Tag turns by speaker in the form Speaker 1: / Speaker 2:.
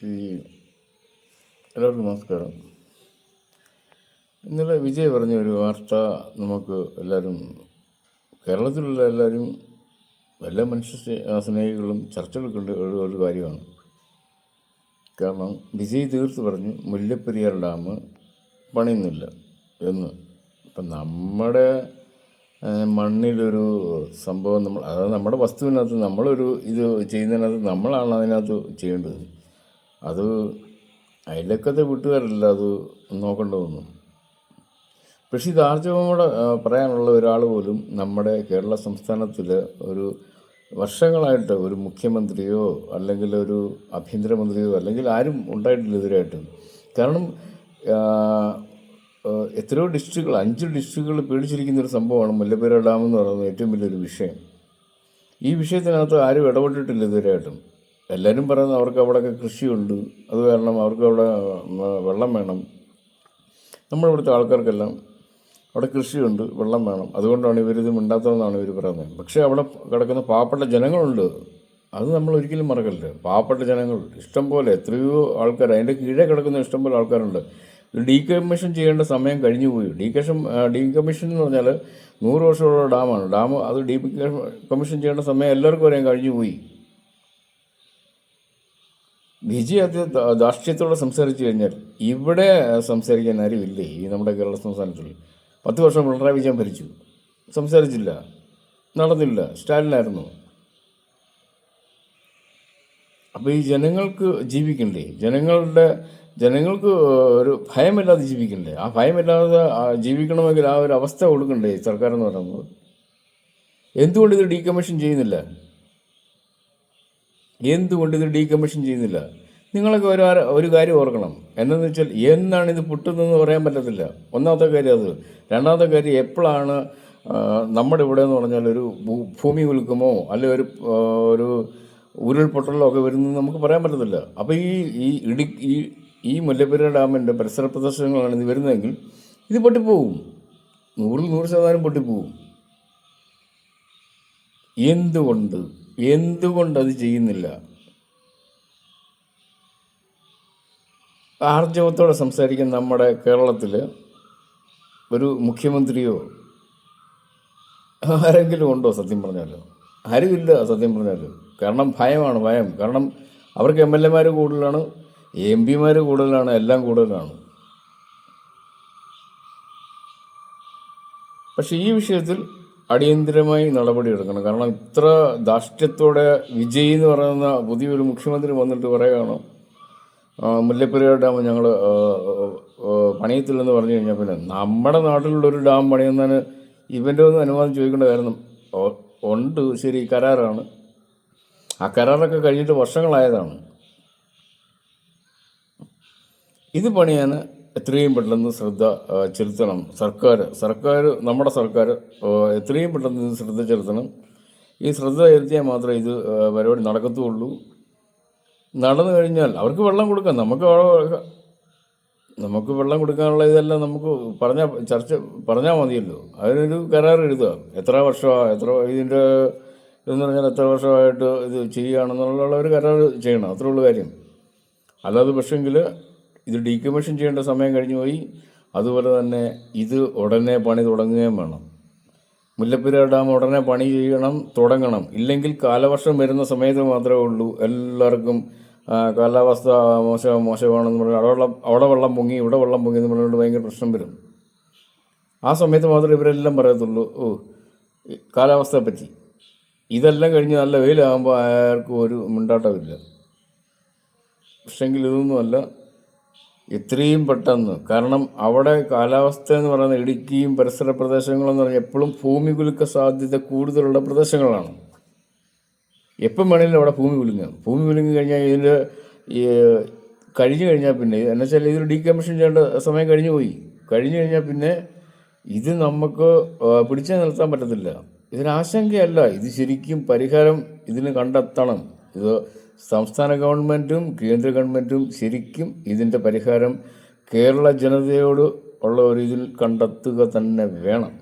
Speaker 1: ഈ എല്ലാവർക്കും നമസ്കാരം. ഇന്നലെ വിജയ് പറഞ്ഞ ഒരു വാർത്ത നമുക്ക് എല്ലാവരും, കേരളത്തിലുള്ള എല്ലാവരും, എല്ലാ സ്നേഹികളും ചർച്ചകൾക്കുള്ള ഒരു കാര്യമാണ്. കാരണം വിജയ് തീർത്ത് പറഞ്ഞു മുല്ലപ്പെരിയാർ ഡാം പണിയുന്നില്ല എന്ന്. ഇപ്പം നമ്മുടെ മണ്ണിലൊരു സംഭവം അതായത് നമ്മുടെ വസ്തുവിനകത്ത് നമ്മളൊരു ഇത് ചെയ്യുന്നതിനകത്ത് നമ്മളാണ് അതിനകത്ത് ചെയ്യേണ്ടത്. അത് അയലക്കത്തെ വീട്ടുകാരല്ല അത് നോക്കേണ്ടതൊന്നും. പക്ഷേ ഇത് ആർജവമോടെ പറയാനുള്ള ഒരാൾ പോലും നമ്മുടെ കേരള സംസ്ഥാനത്തിൽ ഒരു വർഷങ്ങളായിട്ട് ഒരു മുഖ്യമന്ത്രിയോ അല്ലെങ്കിൽ ഒരു ആഭ്യന്തരമന്ത്രിയോ അല്ലെങ്കിൽ ആരും ഉണ്ടായിട്ടില്ല ഇതിനായിട്ട്. കാരണം എത്രയോ ഡിസ്ട്രിക്റ്റുകൾ, 5 ഡിസ്ട്രിക്റ്റുകൾ പേടിച്ചിരിക്കുന്നൊരു സംഭവമാണ് മുല്ലപ്പെരിയാർ ഡാം എന്ന് പറയുന്നത് ഏറ്റവും വലിയൊരു വിഷയം. ഈ വിഷയത്തിനകത്ത് ആരും ഇടപെട്ടിട്ടില്ല ഇതുവരെയായിട്ടും. എല്ലാവരും പറയുന്നത് അവർക്ക് അവിടെയൊക്കെ കൃഷിയുണ്ട്, അത് കാരണം അവർക്ക് അവിടെ വെള്ളം വേണം. നമ്മുടെ ഇവിടുത്തെ ആൾക്കാർക്കെല്ലാം അവിടെ കൃഷിയുണ്ട്, വെള്ളം വേണം, അതുകൊണ്ടാണ് ഇവരിത് മിണ്ടാത്തതെന്നാണ് ഇവർ പറയുന്നത്. പക്ഷേ അവിടെ കിടക്കുന്ന പാവപ്പെട്ട ജനങ്ങളുണ്ട്, അത് നമ്മൾ ഒരിക്കലും മറക്കല്ല. പാവപ്പെട്ട ജനങ്ങൾ ഇഷ്ടംപോലെ, എത്രയോ ആൾക്കാർ, അതിൻ്റെ കീഴേ കിടക്കുന്ന ഇഷ്ടംപോലെ ആൾക്കാരുണ്ട്. ഡീകമ്മീഷൻ ചെയ്യേണ്ട സമയം കഴിഞ്ഞു പോയി. ഡീകമ്മീഷൻ എന്ന് പറഞ്ഞാൽ 100 വർഷമുള്ള ഡാമാണ്. അത് ഡീകമ്മീഷൻ ചെയ്യേണ്ട സമയം എല്ലാവർക്കും അറിയാൻ കഴിഞ്ഞു പോയി. വിജയ് ധാർഷ്ട്യത്തോടെ സംസാരിച്ചു കഴിഞ്ഞാൽ ഇവിടെ സംസാരിക്കാൻ ആരും ഇല്ലേ ഈ നമ്മുടെ കേരള സംസ്ഥാനത്തിൽ? 10 വർഷം പിണറായി വിജയൻ ഭരിച്ചു, സംസാരിച്ചില്ല, നടന്നില്ല, സ്റ്റാലിനായിരുന്നു. അപ്പോൾ ഈ ജനങ്ങൾക്ക് ജീവിക്കണ്ടേ? ജനങ്ങൾക്ക് ഒരു ഭയമില്ലാതെ ജീവിക്കണ്ടേ? ആ ഭയമില്ലാതെ ജീവിക്കണമെങ്കിൽ ആ ഒരു അവസ്ഥ കൊടുക്കണ്ടേ സർക്കാർ എന്ന് പറയുന്നത്? എന്തുകൊണ്ട് ഇത് ഡീകമ്മീഷൻ ചെയ്യുന്നില്ല? നിങ്ങളൊക്കെ ഒരു കാര്യം ഓർക്കണം. എന്താണെന്ന് വെച്ചാൽ എന്നാണ് ഇത് പൊട്ടുന്നതെന്ന് പറയാൻ പറ്റത്തില്ല. ഒന്നാമത്തെ കാര്യം അത്. രണ്ടാമത്തെ കാര്യം, എപ്പോഴാണ് നമ്മുടെ ഇവിടെ എന്ന് പറഞ്ഞാൽ ഒരു ഭൂമി കുലുക്കുമോ അല്ലെങ്കിൽ ഒരു ഉരുൾപൊട്ടലോ ഒക്കെ വരുന്നത് നമുക്ക് പറയാൻ പറ്റത്തില്ല. അപ്പോൾ ഈ മുല്ലപ്പെരിയാർ ഡാമിൻ്റെ പരിസര പ്രദേശങ്ങളാണ് ഇത് വരുന്നതെങ്കിൽ ഇത് പൊട്ടിപ്പോവും, 100% പൊട്ടിപ്പോവും. എന്തുകൊണ്ടത് ചെയ്യുന്നില്ല? ആർജവത്തോടെ സംസാരിക്കാൻ നമ്മുടെ കേരളത്തിൽ ഒരു മുഖ്യമന്ത്രിയോ ആരെങ്കിലും ഉണ്ടോ? സത്യം പറഞ്ഞാലോ ആരുമില്ല സത്യം പറഞ്ഞാലോ. കാരണം ഭയം. കാരണം അവർക്ക് MLA കൂടുതലാണ്, MP കൂടുതലാണ്, എല്ലാം കൂടുതലാണ്. പക്ഷേ ഈ വിഷയത്തിൽ അടിയന്തരമായി നടപടിയെടുക്കണം. കാരണം ഇത്ര ധാർഷ്ട്യത്തോടെ വിജയ് എന്ന് പറയുന്ന പുതിയൊരു മുഖ്യമന്ത്രി വന്നിട്ട് പറയുകയാണ് മുല്ലപ്പെരിയാർ ഡാം ഞങ്ങൾ പണിയത്തില്ലെന്ന് പറഞ്ഞു കഴിഞ്ഞാൽ, പിന്നെ നമ്മുടെ നാട്ടിലുള്ളൊരു ഡാം പണിയുന്നതിന് ഇവൻ്റെ ഒന്നും അനുവാദം ചോദിക്കേണ്ട കാര്യം ഉണ്ട്. ശരി, കരാറാണ്. ആ കരാറൊക്കെ കഴിഞ്ഞിട്ട് വർഷങ്ങളായതാണ്. ഇത് പണിയാൻ എത്രയും പെട്ടെന്ന് ശ്രദ്ധ ചെലുത്തണം നമ്മുടെ സർക്കാർ എത്രയും പെട്ടെന്ന് ഇത് ശ്രദ്ധ ചെലുത്തണം. ഈ ശ്രദ്ധ ചെലുത്തിയാൽ മാത്രമേ ഇത് പരിപാടി നടക്കത്തുള്ളൂ. നടന്നു കഴിഞ്ഞാൽ അവർക്ക് വെള്ളം കൊടുക്കാം. നമുക്ക് വെള്ളം കൊടുക്കാനുള്ള ഇതെല്ലാം നമുക്ക് പറഞ്ഞാൽ മതിയല്ലോ. അതിനൊരു കരാർ എഴുതുക. എത്ര വർഷമാണ്, ഇതിൻ്റെ എന്ന് പറഞ്ഞാൽ എത്ര വർഷമായിട്ട് ഇത് ചെയ്യുകയാണെന്നുള്ള ഒരു കരാർ ചെയ്യണം. അത്രേ ഉള്ളൂ കാര്യം. അല്ലാതെ പക്ഷെങ്കിൽ ഇത് ഡീകമ്മീഷൻ ചെയ്യേണ്ട സമയം കഴിഞ്ഞു പോയി. അതുപോലെ തന്നെ ഇത് ഉടനെ പണി തുടങ്ങുകയും വേണം. മുല്ലപ്പെരിയാർ ഡാം ഉടനെ പണി തുടങ്ങണം. ഇല്ലെങ്കിൽ കാലവർഷം വരുന്ന സമയത്ത് മാത്രമേ ഉള്ളൂ എല്ലാവർക്കും കാലാവസ്ഥ മോശമാണെന്ന് പറഞ്ഞാൽ അവിടെ വെള്ളം പൊങ്ങി ഇവിടെ വെള്ളം പൊങ്ങി എന്ന് പറഞ്ഞുകൊണ്ട് ഭയങ്കര പ്രശ്നം വരും. ആ സമയത്ത് മാത്രമേ ഇവരെല്ലാം പറയത്തുള്ളൂ കാലാവസ്ഥയെ പറ്റി. ഇതെല്ലാം കഴിഞ്ഞ് നല്ല വെയിലാകുമ്പോൾ ആർക്കും ഒരു മിണ്ടാട്ടമില്ല. പക്ഷെങ്കിൽ ഇതൊന്നുമല്ല, എത്രയും പെട്ടെന്ന്. കാരണം അവിടെ കാലാവസ്ഥ എന്ന് പറയുന്നത് ഇടുക്കിയും പരിസര പ്രദേശങ്ങളെന്ന് പറഞ്ഞാൽ എപ്പോഴും ഭൂമി കുലുക്ക സാധ്യത കൂടുതലുള്ള പ്രദേശങ്ങളാണ്. എപ്പം വേണമെങ്കിലും അവിടെ ഭൂമി കുലുങ്ങി കഴിഞ്ഞാൽ ഇതിൻ്റെ കഴിഞ്ഞു കഴിഞ്ഞാൽ പിന്നെ എന്ന് വെച്ചാൽ ഇത് ഡീകമ്മീഷൻ ചെയ്യേണ്ട സമയം കഴിഞ്ഞു കഴിഞ്ഞാൽ പിന്നെ ഇത് നമുക്ക് പിടിച്ചു നിർത്താൻ പറ്റത്തില്ല. ഇതിനാശങ്കയല്ല, ഇത് ശരിക്കും പരിഹാരം ഇതിന് കണ്ടെത്തണം. ഇത് സംസ്ഥാന ഗവൺമെൻറ്റും കേന്ദ്ര ഗവൺമെൻറ്റും ശരിക്കും ഇതിൻ്റെ പരിഹാരം കേരള ജനതയോട് ഉള്ള ഒരു ഇതിൽ കണ്ടെത്തുക തന്നെ വേണം.